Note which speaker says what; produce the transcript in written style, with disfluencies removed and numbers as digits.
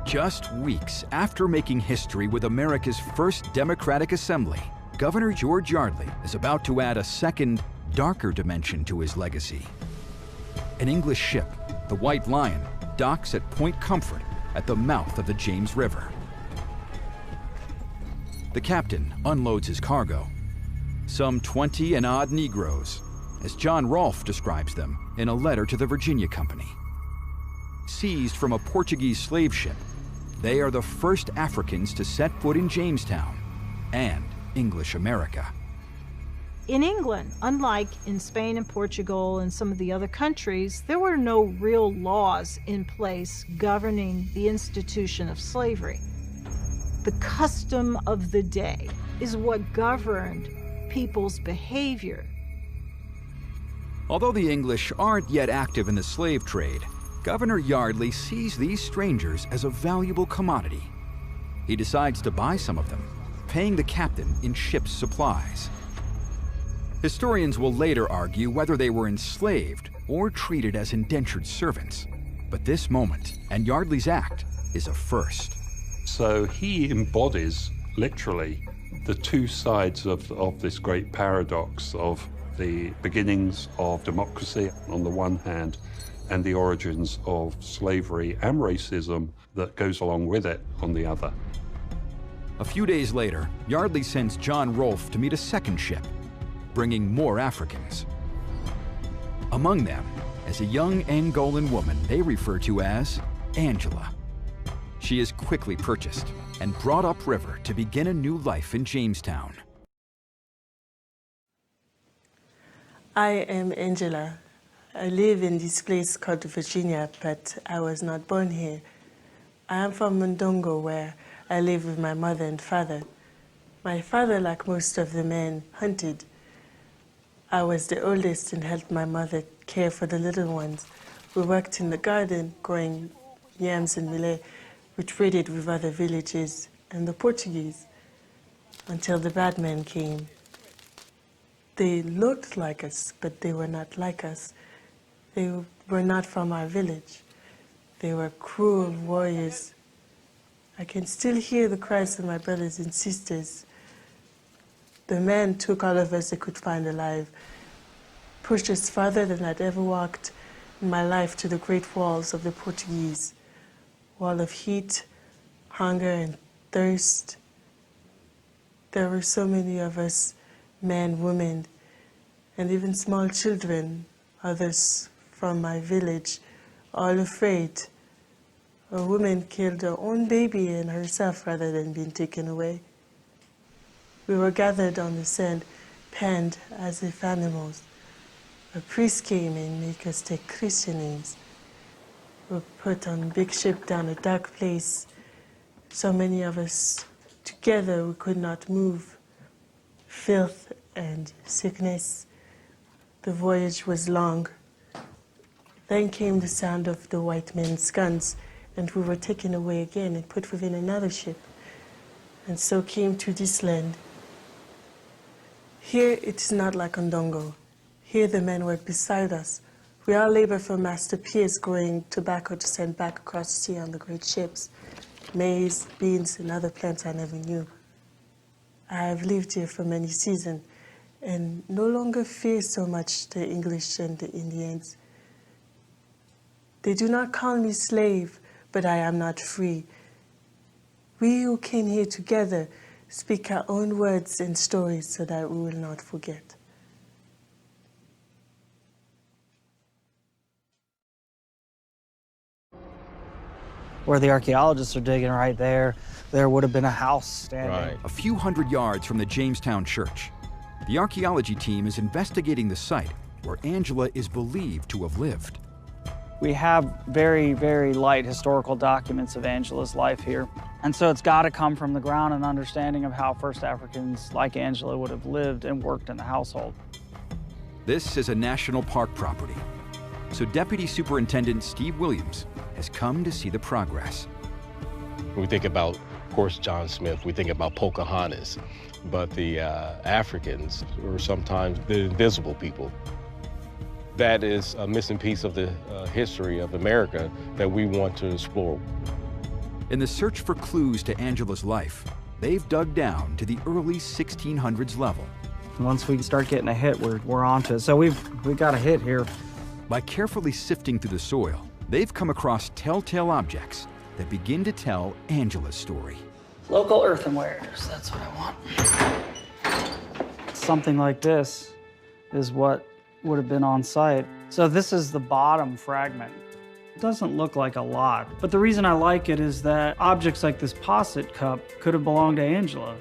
Speaker 1: Just weeks after making history with America's first Democratic Assembly, Governor George Yardley is about to add a second, darker dimension to his legacy. An English ship, the White Lion, docks at Point Comfort at the mouth of the James River. The captain unloads his cargo, some 20 and odd Negroes, as John Rolfe describes them in a letter to the Virginia Company. Seized from a Portuguese slave ship, they are the first Africans to set foot in Jamestown and English America.
Speaker 2: In England, unlike in Spain and Portugal and some of the other countries, there were no real laws in place governing the institution of slavery. The custom of the day is what governed people's behavior.
Speaker 1: Although the English aren't yet active in the slave trade, Governor Yardley sees these strangers as a valuable commodity. He decides to buy some of them, paying the captain in ship's supplies. Historians will later argue whether they were enslaved or treated as indentured servants. But this moment, and Yardley's act, is a first.
Speaker 3: So he embodies, literally, the two sides of this great paradox of the beginnings of democracy on the one hand, and the origins of slavery and racism that goes along with it on the other.
Speaker 1: A few days later, Yardley sends John Rolfe to meet a second ship, bringing more Africans. Among them is a young Angolan woman they refer to as Angela. She is quickly purchased and brought upriver to begin a new life in Jamestown.
Speaker 4: I am Angela. I live in this place called Virginia, but I was not born here. I am from Mondongo, where I live with my mother and father. My father, like most of the men, hunted. I was the oldest and helped my mother care for the little ones. We worked in the garden, growing yams and millet. We traded with other villages and the Portuguese until the bad men came. They looked like us, but they were not like us. They were not from our village. They were cruel warriors. I can still hear the cries of my brothers and sisters. The men took all of us they could find alive, pushed us farther than I'd ever walked in my life to the great walls of the Portuguese. Wall of heat, hunger, and thirst. There were so many of us, men, women, and even small children, others from my village, all afraid. A woman killed her own baby and herself rather than being taken away. We were gathered on the sand, penned as if animals. A priest came and made us take Christian names. We were put on a big ship down a dark place. So many of us together, we could not move. Filth and sickness. The voyage was long. Then came the sound of the white men's guns, and we were taken away again and put within another ship, and so came to this land. Here it is not like Ondongo. Here the men work beside us. We all labor for Master Pierce, growing tobacco to send back across the sea on the great ships, maize, beans, and other plants I never knew. I have lived here for many seasons, and no longer fear so much the English and the Indians. They do not call me slave, but I am not free. We who came here together speak our own words and stories so that we will not forget.
Speaker 5: Where the archaeologists are digging right there would have been a house standing.
Speaker 1: Right. A few hundred yards from the Jamestown church, the archaeology team is investigating the site where Angela is believed to have lived.
Speaker 5: We have very, very light historical documents of Angela's life here. And so it's got to come from the ground and understanding of how first Africans like Angela would have lived and worked in the household.
Speaker 1: This is a national park property, so Deputy Superintendent Steve Williams has come to see the progress.
Speaker 6: We think about, of course, John Smith, we think about Pocahontas, but the Africans were sometimes the invisible people. That is a missing piece of the history of America that we want to explore.
Speaker 1: In the search for clues to Angela's life, they've dug down to the early 1600s level.
Speaker 5: Once we start getting a hit, we're onto it. So we got a hit here.
Speaker 1: By carefully sifting through the soil, they've come across telltale objects that begin to tell Angela's story.
Speaker 5: Local earthenwares, that's what I want. Something like this is what would have been on site. So this is the bottom fragment. It doesn't look like a lot, but the reason I like it is that objects like this posset cup could have belonged to Angela.